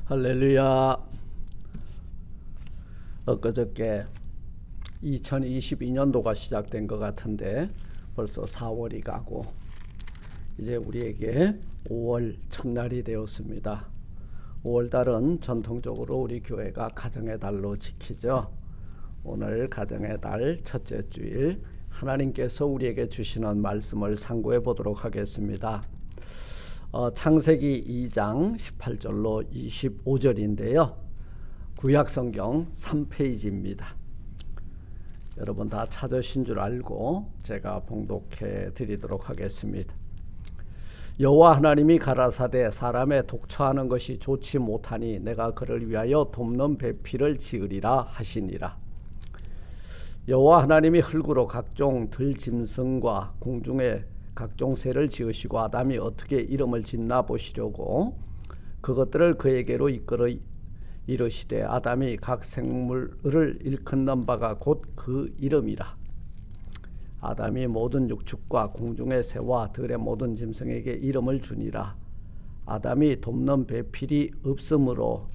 할렐루야. 엊그저께 2022년도가 시작된 것 같은데 벌써 4월이 가고 이제 우리에게 5월 첫날이 되었습니다. 5월달은 전통적으로 우리 교회가 가정의 달로 지키죠. 오늘 가정의 달 첫째 주일 하나님께서 우리에게 주시는 말씀을 상고해 보도록 하겠습니다. 창세기 2장 18절로 25절인데요. 구약성경 3페이지입니다. 여러분 다 찾으신 줄 알고 제가 봉독해 드리도록 하겠습니다. 여호와 하나님이 가라사대 사람의 독처하는 것이 좋지 못하니 내가 그를 위하여 돕는 배필을 지으리라 하시니라. 여호와 하나님이 흙으로 각종 들짐승과 공중에 각종 새를 지으시고 아담이 어떻게 이름을 짓나 보시려고 그것들을 그에게로 이끌어 이르시되 아담이 각 생물을 일컫는 바가 곧 그 이름이라. 아담이 모든 육축과 공중의 새와 들의 모든 짐승에게 이름을 주니라. 아담이 돕는 배필이 없으므로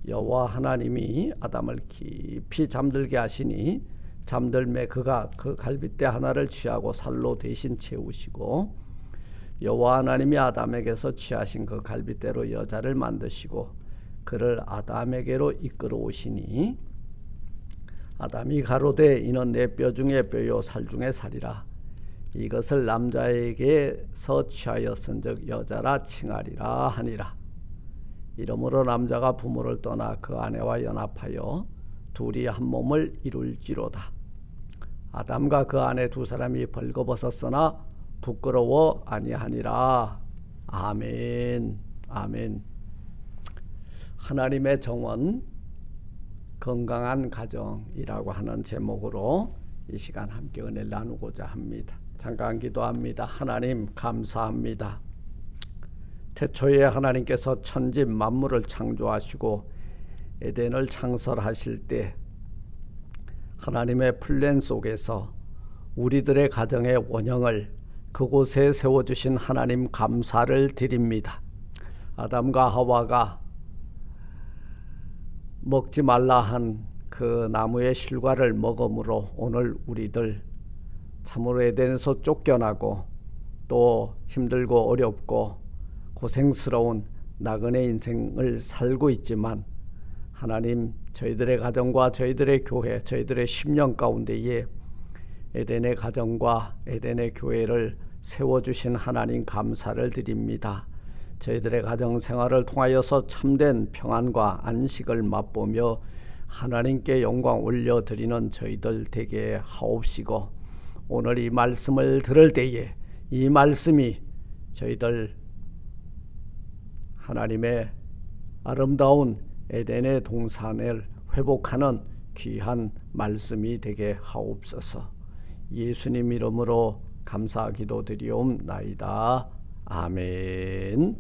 여호와 하나님이 아담을 깊이 잠들게 하시니 잠들매 그가 그 갈빗대 하나를 취하고 살로 대신 채우시고 여호와 하나님이 아담에게서 취하신 그 갈빗대로 여자를 만드시고 그를 아담에게로 이끌어 오시니 아담이 가로되 이는 내 뼈 중에 뼈요 살 중에 살이라. 이것을 남자에게서 취하였은즉 여자라 칭하리라 하니라. 이러므로 남자가 부모를 떠나 그 아내와 연합하여 둘이 한 몸을 이룰지로다. 아담과 그 아내 두 사람이 벌거벗었으나 부끄러워 아니하니라. 아멘. 아멘. 하나님의 정원 건강한 가정이라고 하는 제목으로 이 시간 함께 은혜를 나누고자 합니다. 잠깐 기도합니다. 하나님 감사합니다. 태초에 하나님께서 천지 만물을 창조하시고 에덴을 창설하실 때 하나님의 플랜 속에서 우리들의 가정의 원형을 그곳에 세워주신 하나님 감사를 드립니다. 아담과 하와가 먹지 말라 한 그 나무의 실과를 먹음으로 오늘 우리들 참으로 에덴에서 쫓겨나고 또 힘들고 어렵고 고생스러운 나그네 인생을 살고 있지만 하나님 저희들의 가정과 저희들의 교회 저희들의 심령 가운데에 에덴의 가정과 에덴의 교회를 세워주신 하나님 감사를 드립니다. 저희들의 가정 생활을 통하여서 참된 평안과 안식을 맛보며 하나님께 영광 올려드리는 저희들 되게 하옵시고 오늘 이 말씀을 들을 때에 이 말씀이 저희들 하나님의 아름다운 에덴의 동산을 회복하는 귀한 말씀이 되게 하옵소서. 예수님 이름으로 감사 기도드리옵나이다. 아멘.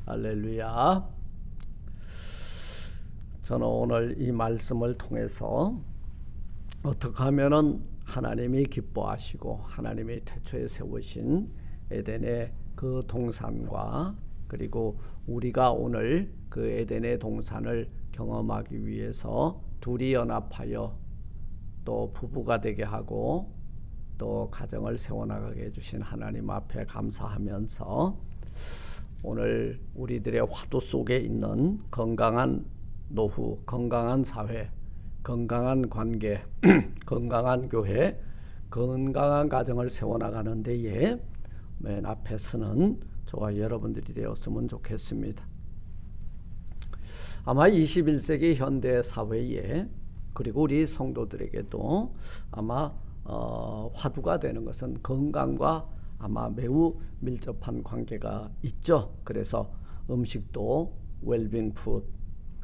할렐루야. 저는 오늘 이 말씀을 통해서 어떻게 하면은 하나님이 기뻐하시고 하나님이 태초에 세우신 에덴의 그 동산과 그리고 우리가 오늘 그 에덴의 동산을 경험하기 위해서 둘이 연합하여 또 부부가 되게 하고 또 가정을 세워나가게 해주신 하나님 앞에 감사하면서 오늘 우리들의 화두 속에 있는 건강한 노후, 건강한 사회, 건강한 관계, 건강한 교회, 건강한 가정을 세워나가는 데에 맨 앞에 서는 저와 여러분들이 되었으면 좋겠습니다. 아마 21세기 현대 사회에 그리고 우리 성도들에게도 아마 화두가 되는 것은 건강과 아마 매우 밀접한 관계가 있죠. 그래서 음식도 웰빙 푸드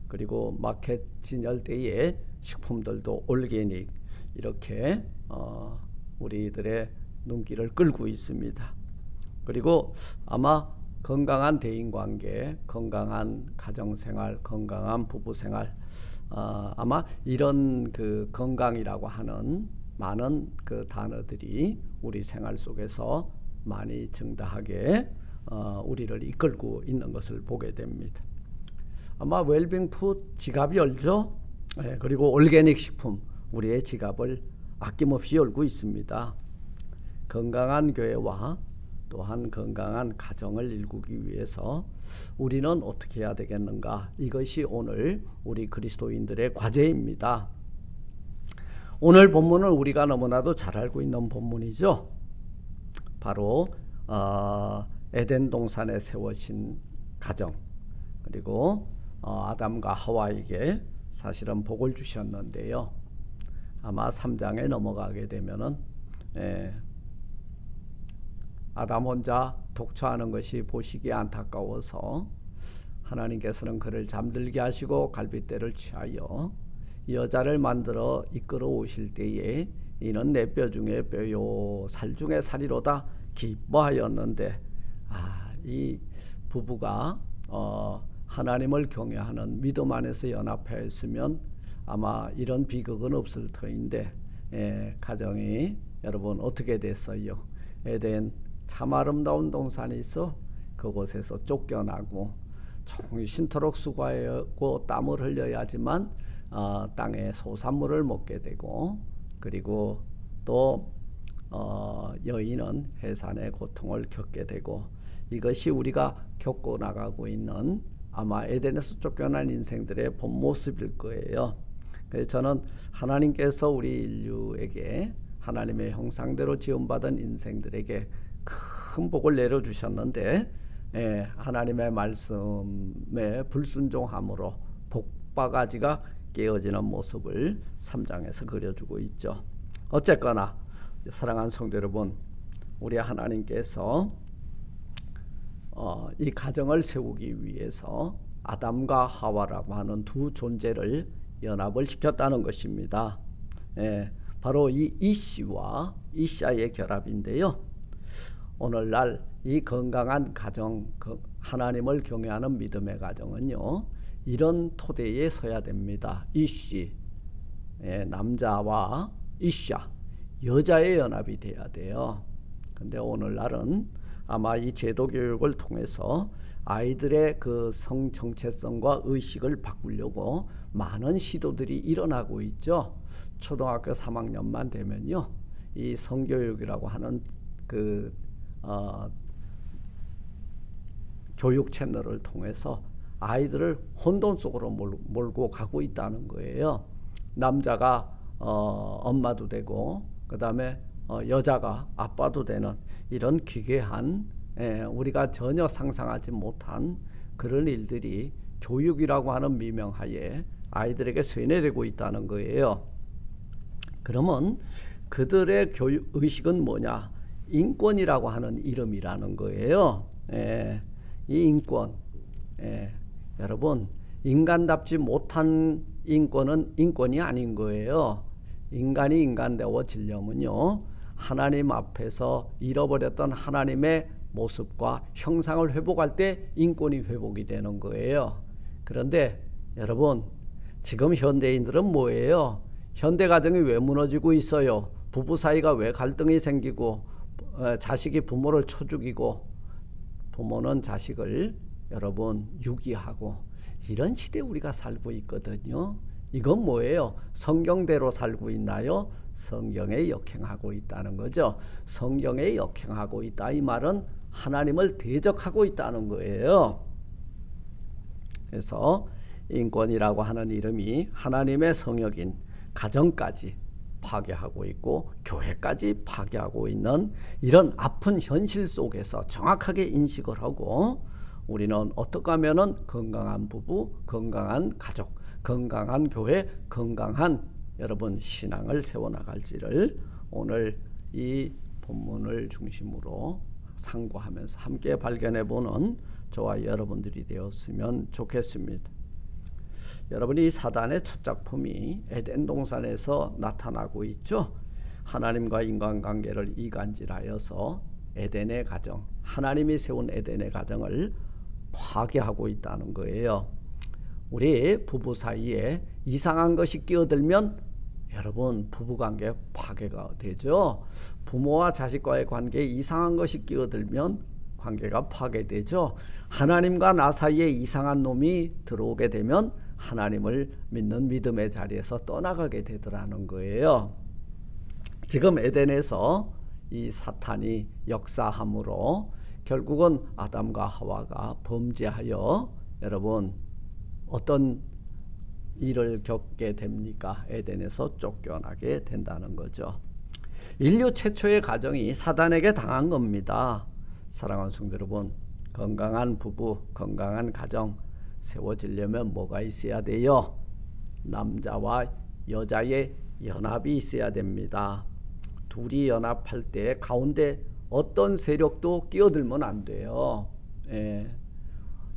그리고 마켓 진열대의 식품들도 올게닉 이렇게 우리들의 눈길을 끌고 있습니다. 그리고 아마 건강한 대인관계, 건강한 가정생활, 건강한 부부생활 아마 이런 그 건강이라고 하는 많은 그 단어들이 우리 생활 속에서 많이 증다하게 우리를 이끌고 있는 것을 보게 됩니다. 아마 웰빙 푸드 지갑이 열죠. 그리고 올게닉 식품 우리의 지갑을 아낌없이 열고 있습니다. 건강한 교회와 또한 건강한 가정을 일구기 위해서 우리는 어떻게 해야 되겠는가? 이것이 오늘 우리 그리스도인들의 과제입니다. 오늘 본문은 우리가 너무나도 잘 알고 있는 본문이죠. 바로 에덴 동산에 세워진 가정, 그리고 아담과 하와에게 사실은 복을 주셨는데요. 아마 3장에 넘어가게 되면은 아담 혼자 독처하는 것이 보시기에 안타까워서 하나님께서는 그를 잠들게 하시고 갈빗대를 취하여 여자를 만들어 이끌어 오실 때에 이는 내 뼈 중에 뼈요 살 중에 살이로다 기뻐하였는데, 이 부부가 하나님을 경외하는 믿음 안에서 연합하였으면 아마 이런 비극은 없을 터인데 가정이 여러분 어떻게 됐어요? 에덴 참 아름다운 동산이 있어 그곳에서 쫓겨나고 정신토록 수고하고 땀을 흘려야지만 땅의 소산물을 먹게 되고, 그리고 또 여인은 해산의 고통을 겪게 되고, 이것이 우리가 겪고 나가고 있는 아마 에덴에서 쫓겨난 인생들의 본 모습일 거예요. 그래서 저는 하나님께서 우리 인류에게 하나님의 형상대로 지음받은 인생들에게 큰 복을 내려주셨는데 하나님의 말씀에 불순종함으로 복바가지가 깨어지는 모습을 3장에서 그려주고 있죠. 어쨌거나 사랑하는 성도 여러분, 우리 하나님께서 이 가정을 세우기 위해서 아담과 하와라고 하는 두 존재를 연합을 시켰다는 것입니다. 바로 이 이씨와 이샤의 결합인데요. 오늘날 이 건강한 가정, 하나님을 경외하는 믿음의 가정은요, 이런 토대에 서야 됩니다. 이씨, 남자와 이샤, 여자의 연합이 돼야 돼요. 근데 오늘날은 아마 이 제도 교육을 통해서 아이들의 그 성 정체성과 의식을 바꾸려고 많은 시도들이 일어나고 있죠. 초등학교 3학년만 되면요, 이 성교육이라고 하는 그 교육 채널을 통해서 아이들을 혼돈 속으로 몰고 가고 있다는 거예요. 남자가 엄마도 되고, 그 다음에 여자가 아빠도 되는 이런 기괴한, 우리가 전혀 상상하지 못한 그런 일들이 교육이라고 하는 미명하에 아이들에게 세뇌되고 있다는 거예요. 그러면 그들의 교육 의식은 뭐냐? 인권이라고 하는 이름이라는 거예요. 이 인권, 여러분, 인간답지 못한 인권은 인권이 아닌 거예요. 인간이 인간되어지려면요, 하나님 앞에서 잃어버렸던 하나님의 모습과 형상을 회복할 때 인권이 회복이 되는 거예요. 그런데 여러분, 지금 현대인들은 뭐예요? 현대 가정이 왜 무너지고 있어요? 부부 사이가 왜 갈등이 생기고, 자식이 부모를 쳐 죽이고, 부모는 자식을 여러분 유기하고, 이런 시대에 우리가 살고 있거든요. 이건 뭐예요? 성경대로 살고 있나요? 성경에 역행하고 있다는 거죠. 성경에 역행하고 있다, 이 말은 하나님을 대적하고 있다는 거예요. 그래서 인권이라고 하는 이름이 하나님의 성역인 가정까지 파괴하고 있고 교회까지 파괴하고 있는 이런 아픈 현실 속에서 정확하게 인식을 하고, 우리는 어떻게 하면은 건강한 부부, 건강한 가족, 건강한 교회, 건강한 여러분 신앙을 세워나갈지를 오늘 이 본문을 중심으로 상고하면서 함께 발견해보는 저와 여러분들이 되었으면 좋겠습니다. 여러분이 사단의 첫 작품이 에덴 동산에서 나타나고 있죠. 하나님과 인간관계를 이간질하여서 에덴의 가정, 하나님이 세운 에덴의 가정을 파괴하고 있다는 거예요. 우리 부부 사이에 이상한 것이 끼어들면 여러분 부부관계 파괴가 되죠. 부모와 자식과의 관계에 이상한 것이 끼어들면 관계가 파괴되죠. 하나님과 나 사이에 이상한 놈이 들어오게 되면 하나님을 믿는 믿음의 자리에서 떠나가게 되더라는 거예요. 지금 에덴에서 이 사탄이 역사함으로 결국은 아담과 하와가 범죄하여 여러분 어떤 일을 겪게 됩니까? 에덴에서 쫓겨나게 된다는 거죠. 인류 최초의 가정이 사단에게 당한 겁니다. 사랑하는 성도 여러분, 건강한 부부, 건강한 가정 세워지려면 뭐가 있어야 돼요? 남자와 여자의 연합이 있어야 됩니다. 둘이 연합할 때 가운데 어떤 세력도 끼어들면 안 돼요.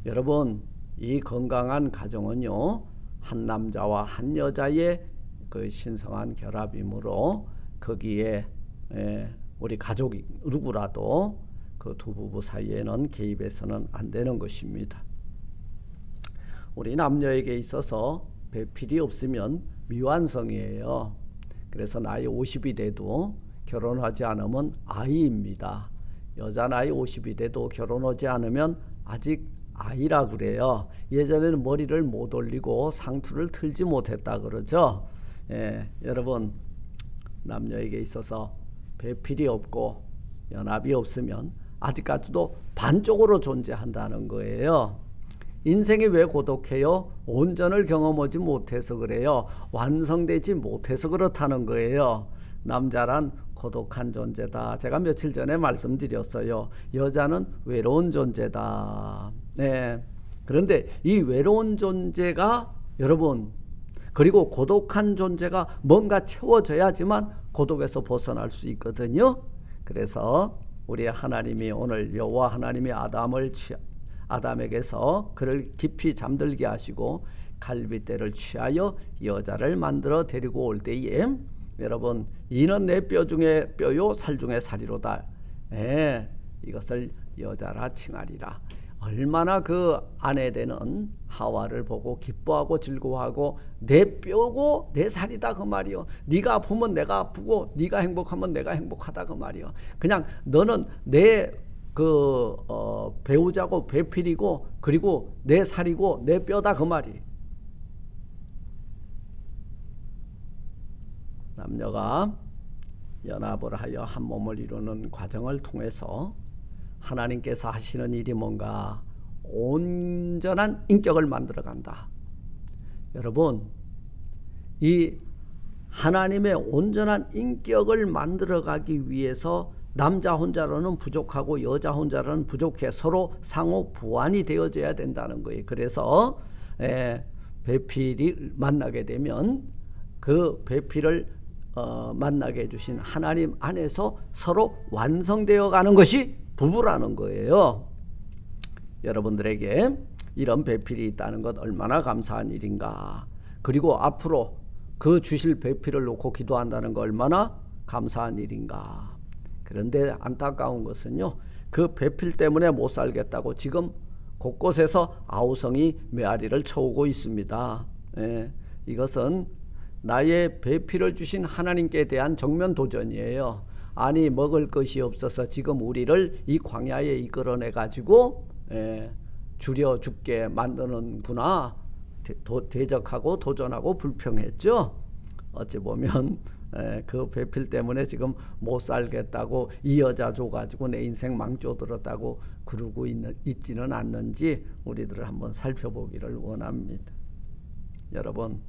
여러분, 이 건강한 가정은요, 한 남자와 한 여자의 그 신성한 결합이므로 거기에 우리 가족이 누구라도 그 두 부부 사이에는 개입해서는 안 되는 것입니다. 우리 남녀에게 있어서 배필이 없으면 미완성이에요. 그래서 나이 50이 돼도 결혼하지 않으면 아이입니다. 여자 나이 50이 돼도 결혼하지 않으면 아직 아이라 그래요. 예전에는 머리를 못 올리고 상투를 틀지 못했다 그러죠. 여러분, 남녀에게 있어서 배필이 없고 연합이 없으면 아직까지도 반쪽으로 존재한다는 거예요. 인생이 왜 고독해요? 온전을 경험하지 못해서 그래요. 완성되지 못해서 그렇다는 거예요. 남자란 고독한 존재다. 제가 며칠 전에 말씀드렸어요. 여자는 외로운 존재다. 그런데 이 외로운 존재가 여러분, 그리고 고독한 존재가 뭔가 채워져야지만 고독에서 벗어날 수 있거든요. 그래서 우리 하나님이 오늘 여호와 하나님이 아담에게서 그를 깊이 잠들게 하시고 갈빗대를 취하여 여자를 만들어 데리고 올 때에 여러분, 이는 내 뼈 중에 뼈요 살 중에 살이로다. 이것을 여자라 칭하리라. 얼마나 그 아내 되는 하와를 보고 기뻐하고 즐거워하고 내 뼈고 내 살이다 그 말이요. 네가 아프면 내가 아프고 네가 행복하면 내가 행복하다 그 말이요. 그냥 너는 내 배우자고 배필이고 그리고 내 살이고 내 뼈다 그 말이. 남녀가 연합을 하여 한 몸을 이루는 과정을 통해서 하나님께서 하시는 일이 뭔가 온전한 인격을 만들어 간다. 여러분, 이 하나님의 온전한 인격을 만들어 가기 위해서 남자 혼자로는 부족하고 여자 혼자로는 부족해. 서로 상호 보완이 되어져야 된다는 거예요. 그래서 배필이 만나게 되면 그 배필을 만나게 해주신 하나님 안에서 서로 완성되어 가는 것이 부부라는 거예요. 여러분들에게 이런 배필이 있다는 것 얼마나 감사한 일인가. 그리고 앞으로 그 주실 배필을 놓고 기도한다는 것 얼마나 감사한 일인가. 그런데 안타까운 것은요, 그 배필 때문에 못 살겠다고 지금 곳곳에서 아우성이 메아리를 쳐오고 있습니다. 이것은 나의 배필을 주신 하나님께 대한 정면 도전이에요. 아니, 먹을 것이 없어서 지금 우리를 이 광야에 이끌어내 가지고 줄여 죽게 만드는구나. 대적하고 도전하고 불평했죠. 어찌 보면 그 배필 때문에 지금 못 살겠다고 이 여자 줘가지고 내 인생 망쳐들었다고 그러고 있지는 않는지 우리들을 한번 살펴보기를 원합니다. 여러분,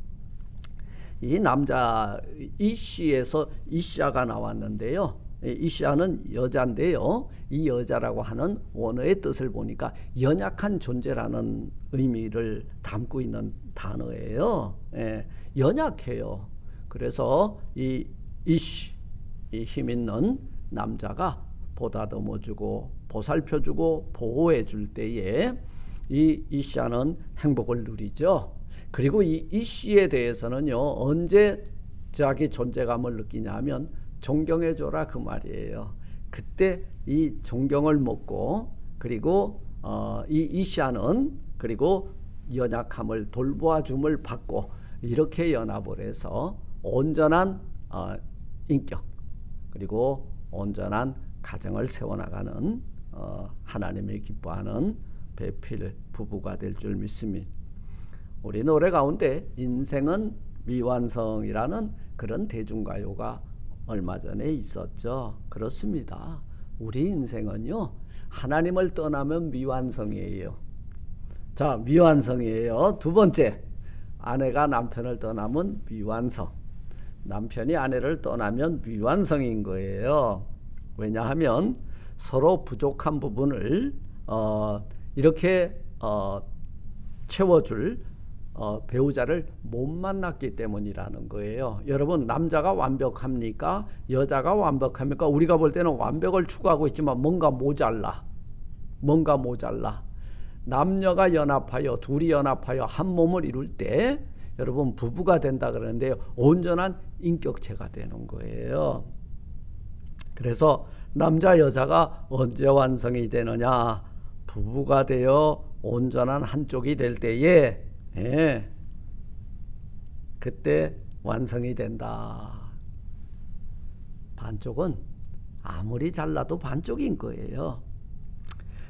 이 남자 이시에서 이샤가 나왔는데요. 이샤는 여자인데요. 이 여자라고 하는 원어의 뜻을 보니까 연약한 존재라는 의미를 담고 있는 단어예요. 연약해요. 그래서 이 이시, 이 힘 있는 남자가 보다듬어주고 보살펴주고 보호해줄 때에 이 이샤는 행복을 누리죠. 그리고 이 이씨에 대해서는요, 언제 자기 존재감을 느끼냐면 존경해줘라 그 말이에요. 그때 이 존경을 먹고 그리고 이 이샤는 그리고 연약함을 돌보아줌을 받고 이렇게 연합을 해서 온전한 인격 그리고 온전한 가정을 세워나가는 하나님이 기뻐하는 배필 부부가 될 줄 믿습니다. 우리 노래 가운데 인생은 미완성이라는 그런 대중가요가 얼마 전에 있었죠. 그렇습니다. 우리 인생은요, 하나님을 떠나면 미완성이에요. 자, 미완성이에요. 두 번째, 아내가 남편을 떠나면 미완성. 남편이 아내를 떠나면 미완성인 거예요. 왜냐하면 서로 부족한 부분을 이렇게 채워줄 배우자를 못 만났기 때문이라는 거예요. 여러분, 남자가 완벽합니까? 여자가 완벽합니까? 우리가 볼 때는 완벽을 추구하고 있지만 뭔가 모자라. 남녀가 연합하여, 둘이 연합하여 한 몸을 이룰 때 여러분 부부가 된다 그러는데요, 온전한 인격체가 되는 거예요. 그래서 남자 여자가 언제 완성이 되느냐? 부부가 되어 온전한 한쪽이 될 때에 그때 완성이 된다. 반쪽은 아무리 잘나도 반쪽인 거예요.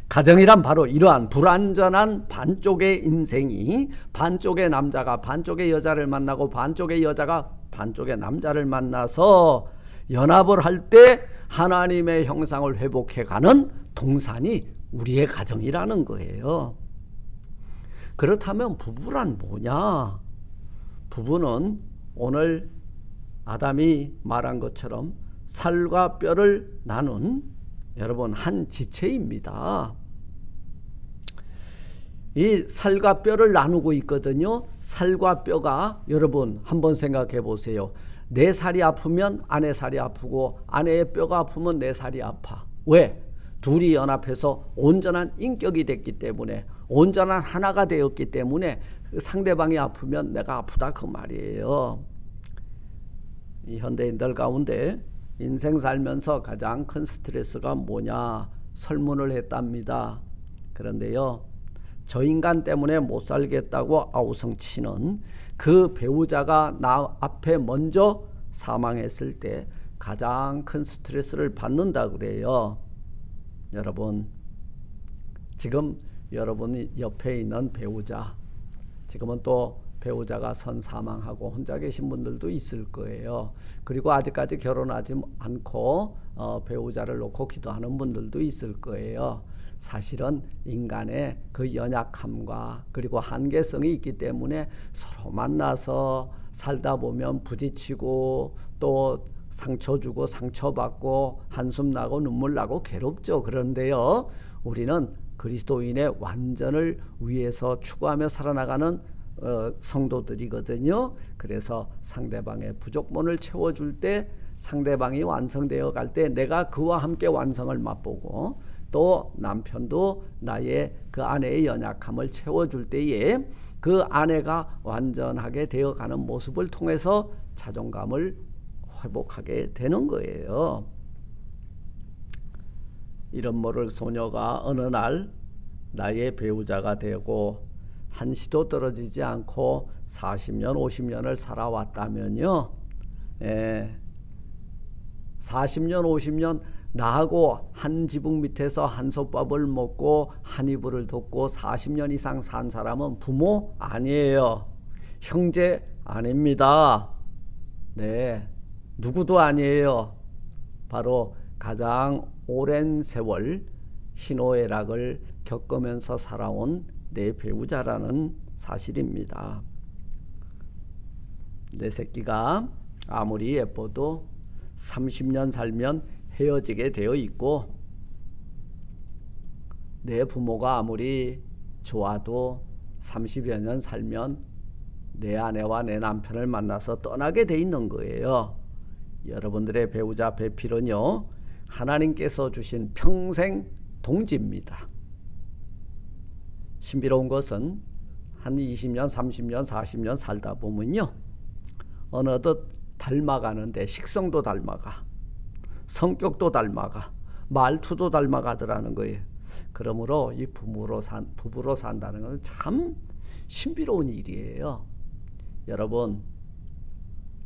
가정이란 바로 이러한 불완전한 반쪽의 인생이, 반쪽의 남자가 반쪽의 여자를 만나고 반쪽의 여자가 반쪽의 남자를 만나서 연합을 할 때 하나님의 형상을 회복해가는 동산이 우리의 가정이라는 거예요. 그렇다면 부부란 뭐냐? 부부는 오늘 아담이 말한 것처럼 살과 뼈를 나눈 여러분 한 지체입니다. 이 살과 뼈를 나누고 있거든요. 살과 뼈가 여러분 한번 생각해 보세요. 내 살이 아프면 아내 살이 아프고 아내의 뼈가 아프면 내 살이 아파. 왜? 둘이 연합해서 온전한 인격이 됐기 때문에, 온전한 하나가 되었기 때문에 상대방이 아프면 내가 아프다 그 말이에요. 이 현대인들 가운데 인생 살면서 가장 큰 스트레스가 뭐냐? 설문을 했답니다. 그런데요, 저 인간 때문에 못 살겠다고 아우성치는 그 배우자가 나 앞에 먼저 사망했을 때 가장 큰 스트레스를 받는다 그래요. 여러분, 지금 여러분이 옆에 있는 배우자, 지금은 또 배우자가 사망하고 혼자 계신 분들도 있을 거예요. 그리고 아직까지 결혼하지 않고 배우자를 놓고 기도하는 분들도 있을 거예요. 사실은 인간의 그 연약함과 그리고 한계성이 있기 때문에 서로 만나서 살다 보면 부딪히고 또 상처 주고 상처받고 한숨 나고 눈물 나고 괴롭죠. 그런데요, 우리는 그리스도인의 완전을 위해서 추구하며 살아나가는 성도들이거든요. 그래서 상대방의 부족분을 채워줄 때, 상대방이 완성되어 갈 때 내가 그와 함께 완성을 맛보고, 또 남편도 나의 그 아내의 연약함을 채워줄 때에 그 아내가 완전하게 되어가는 모습을 통해서 자존감을 회복하게 되는 거예요. 이름 모를 소녀가 어느 날 나의 배우자가 되고 한시도 떨어지지 않고 40년 50년을 살아왔다면요, 40년 50년 나하고 한 지붕 밑에서 한솥밥을 먹고 한 이불을 덮고 40년 이상 산 사람은 부모 아니에요. 형제 아닙니다. 네, 누구도 아니에요. 바로 가장 오랜 세월 희노애락을 겪으면서 살아온 내 배우자라는 사실입니다. 내 새끼가 아무리 예뻐도 30년 살면 헤어지게 되어 있고, 내 부모가 아무리 좋아도 30여 년 살면 내 아내와 내 남편을 만나서 떠나게 돼 있는 거예요. 여러분들의 배우자 배필은요, 하나님께서 주신 평생 동지입니다. 신비로운 것은 한 20년, 30년, 40년 살다 보면요, 어느덧 닮아가는데 식성도 닮아가, 성격도 닮아가, 말투도 닮아가더라는 거예요. 그러므로 이 부부로 산다는 것은 참 신비로운 일이에요.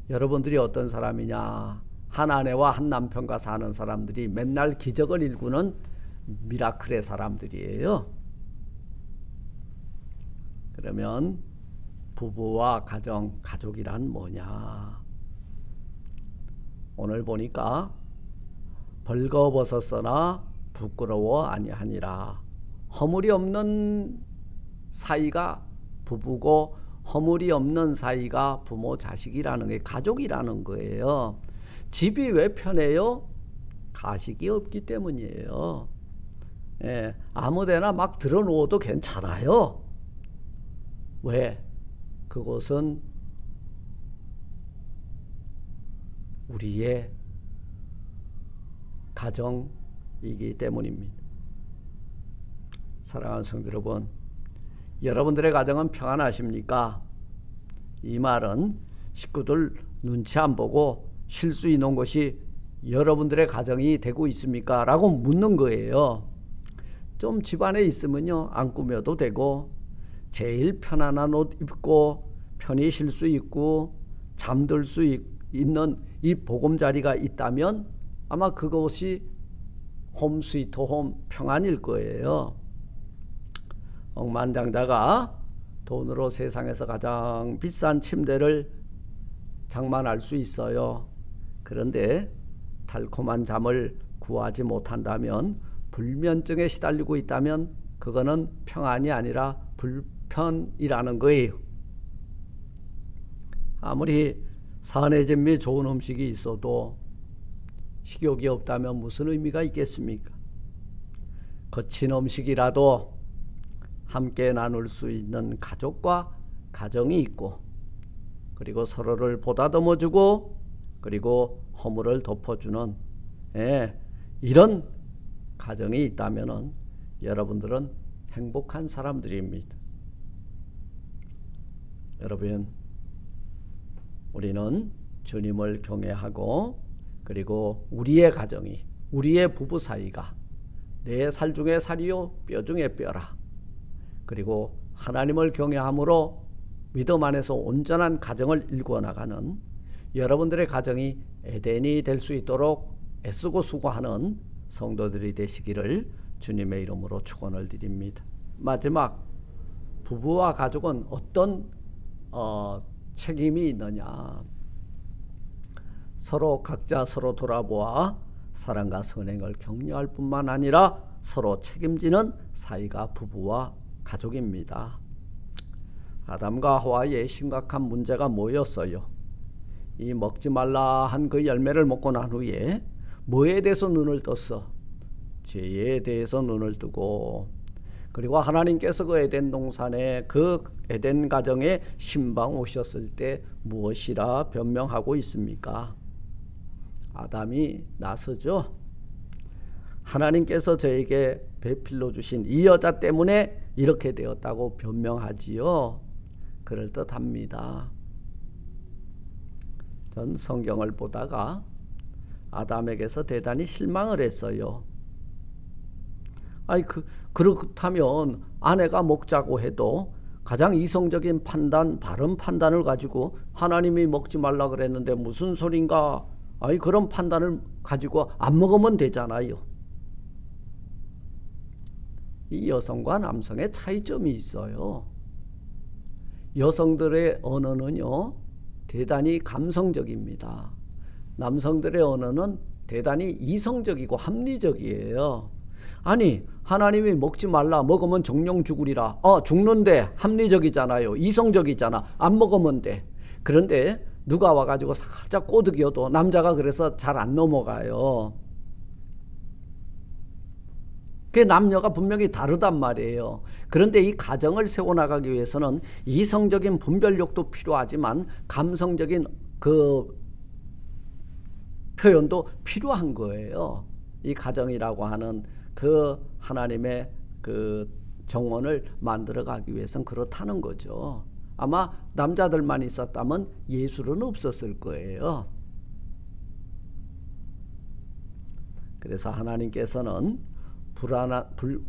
여러분들이 어떤 사람이냐? 한 아내와 한 남편과 사는 사람들이 맨날 기적을 일구는 미라클의 사람들이에요. 그러면 부부와 가정, 가족이란 뭐냐? 오늘 보니까 벌거벗었으나 부끄러워 아니하니라. 허물이 없는 사이가 부부고 허물이 없는 사이가 부모 자식이라는 게 가족이라는 거예요. 집이 왜 편해요? 가식이 없기 때문이에요. 예, 아무데나 막 들어놓아도 괜찮아요. 왜? 그곳은 우리의 가정이기 때문입니다. 사랑하는 성도 여러분, 여러분들의 가정은 평안하십니까? 이 말은 식구들 눈치 안 보고 쉴 수 있는 곳이 여러분들의 가정이 되고 있습니까? 라고 묻는 거예요. 좀 집안에 있으면요, 안 꾸며도 되고 제일 편안한 옷 입고 편히 쉴 수 있고 잠들 수 있는 이 보금자리가 있다면 아마 그것이 홈 스위트 홈 평안일 거예요. 억만장자가 돈으로 세상에서 가장 비싼 침대를 장만할 수 있어요. 그런데 달콤한 잠을 구하지 못한다면, 불면증에 시달리고 있다면 그거는 평안이 아니라 불편이라는 거예요. 아무리 산해진 미 좋은 음식이 있어도 식욕이 없다면 무슨 의미가 있겠습니까? 거친 음식이라도 함께 나눌 수 있는 가족과 가정이 있고, 그리고 서로를 보다듬어주고, 그리고 허물을 덮어주는 이런 가정이 있다면 여러분들은 행복한 사람들입니다. 여러분, 우리는 주님을 경외하고, 그리고 우리의 가정이, 우리의 부부 사이가 내 살 중에 살이요 뼈 중에 뼈라. 그리고 하나님을 경외함으로 믿음 안에서 온전한 가정을 일구어 나가는 여러분들의 가정이 에덴이 될 수 있도록 애쓰고 수고하는 성도들이 되시기를 주님의 이름으로 축원을 드립니다. 마지막, 부부와 가족은 어떤 책임이 있느냐? 서로 각자 서로 돌아보아 사랑과 선행을 격려할 뿐만 아니라 서로 책임지는 사이가 부부와 가족입니다. 아담과 하와의 심각한 문제가 뭐였어요? 이 먹지 말라 한 그 열매를 먹고 난 후에 뭐에 대해서 눈을 떴어? 죄에 대해서 눈을 뜨고, 그리고 하나님께서 그 에덴 동산에, 그 에덴 가정에 신방 오셨을 때 무엇이라 변명하고 있습니까? 아담이 나서죠. 하나님께서 저에게 배필로 주신 이 여자 때문에 이렇게 되었다고 변명하지요. 그럴듯합니다. 전 성경을 보다가 아담에게서 대단히 실망을 했어요. 아니, 그렇다면 아내가 먹자고 해도 가장 이성적인 판단, 바른 판단을 가지고 하나님이 먹지 말라 그랬는데 무슨 소린가? 아니, 그런 판단을 가지고 안 먹으면 되잖아요. 이 여성과 남성의 차이점이 있어요. 여성들의 언어는요, 대단히 감성적입니다. 남성들의 언어는 대단히 이성적이고 합리적이에요. 아니, 하나님이 먹지 말라, 먹으면 정령 죽으리라. 죽는데 합리적이잖아요. 이성적이잖아. 안 먹으면 돼. 그런데 누가 와가지고 살짝 꼬드겨도 남자가 그래서 잘 안 넘어가요. 그 남녀가 분명히 다르단 말이에요. 그런데 이 가정을 세워나가기 위해서는 이성적인 분별력도 필요하지만 감성적인 그 표현도 필요한 거예요. 이 가정이라고 하는 그 하나님의 그 정원을 만들어가기 위해서는 그렇다는 거죠. 아마 남자들만 있었다면 예술은 없었을 거예요. 그래서 하나님께서는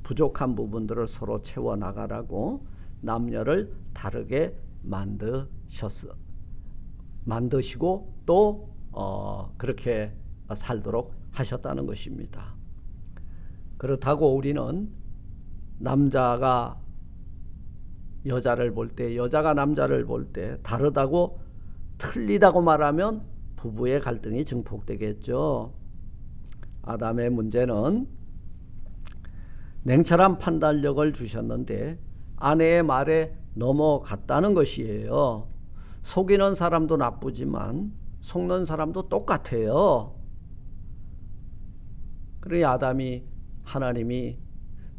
부족한 부분들을 서로 채워나가라고 남녀를 다르게 만드시고 또 그렇게 살도록 하셨다는 것입니다. 그렇다고 우리는 남자가 여자를 볼 때, 여자가 남자를 볼 때 다르다고 틀리다고 말하면 부부의 갈등이 증폭되겠죠. 아담의 문제는 냉철한 판단력을 주셨는데 아내의 말에 넘어갔다는 것이에요. 속이는 사람도 나쁘지만 속는 사람도 똑같아요. 그러니 하나님이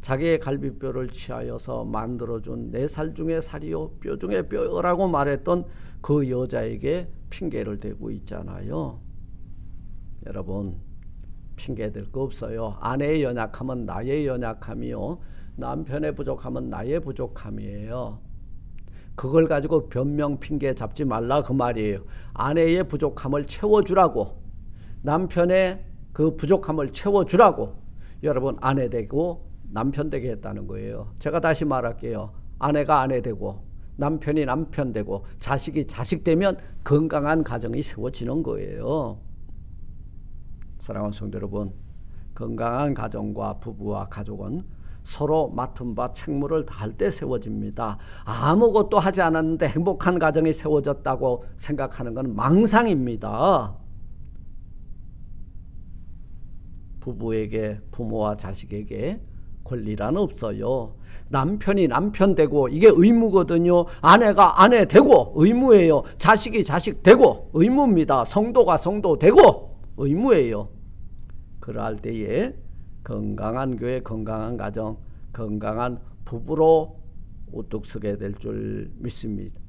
자기의 갈비뼈를 취하여서 만들어준 내 살 중에 살이요 뼈 중에 뼈라고 말했던 그 여자에게 핑계를 대고 있잖아요. 여러분, 핑계 댈 거 없어요. 아내의 연약함은 나의 연약함이요, 남편의 부족함은 나의 부족함이에요. 그걸 가지고 변명 핑계 잡지 말라 그 말이에요. 아내의 부족함을 채워주라고, 남편의 그 부족함을 채워주라고 여러분 아내 되고 남편 되게 했다는 거예요. 제가 다시 말할게요. 아내가 아내 되고 남편이 남편 되고 자식이 자식 되면 건강한 가정이 세워지는 거예요. 사랑하는 성도 여러분, 건강한 가정과 부부와 가족은 서로 맡은 바 책무를 다할 때 세워집니다. 아무것도 하지 않았는데 행복한 가정이 세워졌다고 생각하는 건 망상입니다. 부부에게, 부모와 자식에게 권리란 없어요. 남편이 남편 되고 이게 의무거든요. 아내가 아내 되고 의무예요. 자식이 자식 되고 의무입니다. 성도가 성도 되고 의무예요. 그럴 때에 건강한 교회, 건강한 가정, 건강한 부부로 우뚝 서게 될 줄 믿습니다.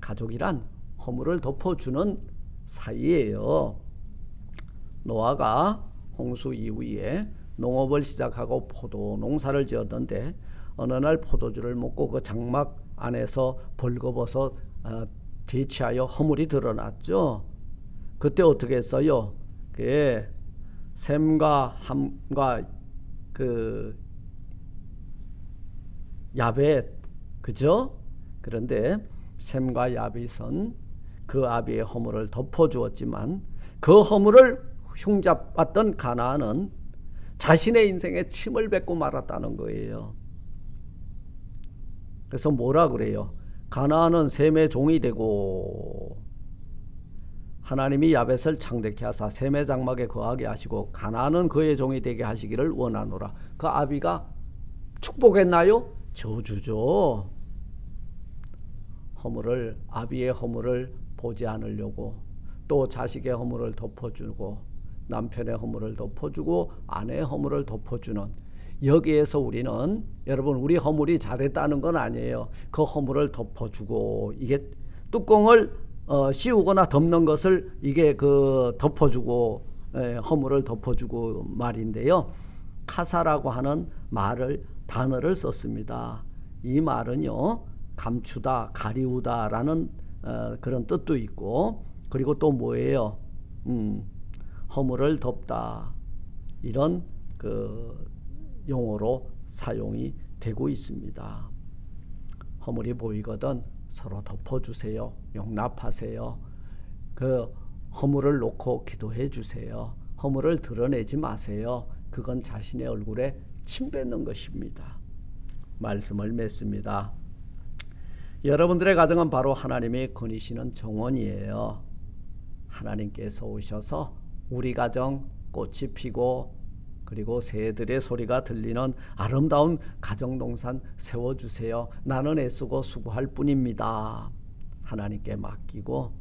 가족이란 허물을 덮어주는 사이예요. 노아가 홍수 이후에 농업을 시작하고 포도 농사를 지었는데 어느 날 포도주를 먹고 그 장막 안에서 벌거벗어 대치하여 허물이 드러났죠. 그때 어떻게 했어요? 샘과 함과 그 야벳, 그죠? 그런데 샘과 야벳은 그 아비의 허물을 덮어주었지만 그 허물을 흉잡았던 가나안은 자신의 인생에 침을 뱉고 말았다는 거예요. 그래서 뭐라 그래요? 가나안은 셈의 종이 되고 하나님이 야벳을 창대케 하사 셈의 장막에 거하게 하시고 가나안은 그의 종이 되게 하시기를 원하노라. 그 아비가 축복했나요? 저주죠. 아비의 허물을 보지 않으려고 또 자식의 허물을 덮어주고 남편의 허물을 덮어주고 아내의 허물을 덮어주는, 여기에서 우리는 여러분 우리 허물이 잘했다는 건 아니에요. 그 허물을 덮어주고 이게 뚜껑을 씌우거나 덮는 것을 이게 그 덮어주고 허물을 덮어주고 말인데요. 카사라고 하는 단어를 썼습니다. 이 말은요 감추다, 가리우다라는 그런 뜻도 있고 그리고 또 뭐예요? 허물을 덮다, 이런 그 용어로 사용이 되고 있습니다. 허물이 보이거든 서로 덮어주세요. 용납하세요. 그 허물을 놓고 기도해 주세요. 허물을 드러내지 마세요. 그건 자신의 얼굴에 침 뱉는 것입니다. 말씀을 맺습니다. 여러분들의 가정은 바로 하나님이 거니시는 정원이에요. 하나님께서 오셔서 우리 가정 꽃이 피고 그리고 새들의 소리가 들리는 아름다운 가정동산 세워주세요. 나는 애쓰고 수고할 뿐입니다. 하나님께 맡기고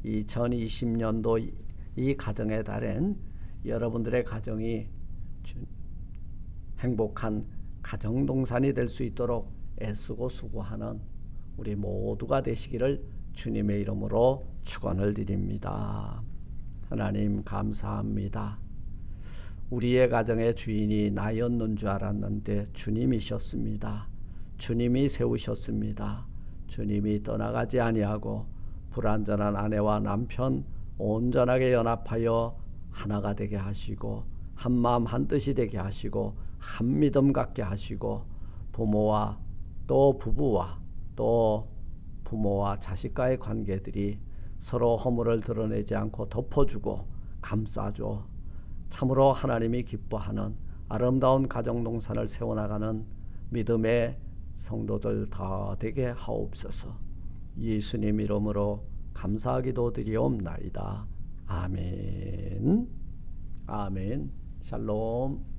2020년도 이 가정의 달엔 여러분들의 가정이 행복한 가정동산이 될 수 있도록 애쓰고 수고하는 우리 모두가 되시기를 주님의 이름으로 축원을 드립니다. 하나님 감사합니다. 우리의 가정의 주인이 나였는 줄 알았는데 주님이셨습니다. 주님이 세우셨습니다. 주님이 떠나가지 아니하고 불완전한 아내와 남편 온전하게 연합하여 하나가 되게 하시고 한마음 한뜻이 되게 하시고 한믿음 갖게 하시고 부모와 또 부부와 또 부모와 자식과의 관계들이 서로 허물을 드러내지 않고 덮어주고 감싸줘 참으로 하나님이 기뻐하는 아름다운 가정동산을 세워나가는 믿음의 성도들 다 되게 하옵소서. 예수님 이름으로 감사하기도 드리옵나이다. 아멘. 아멘. 샬롬.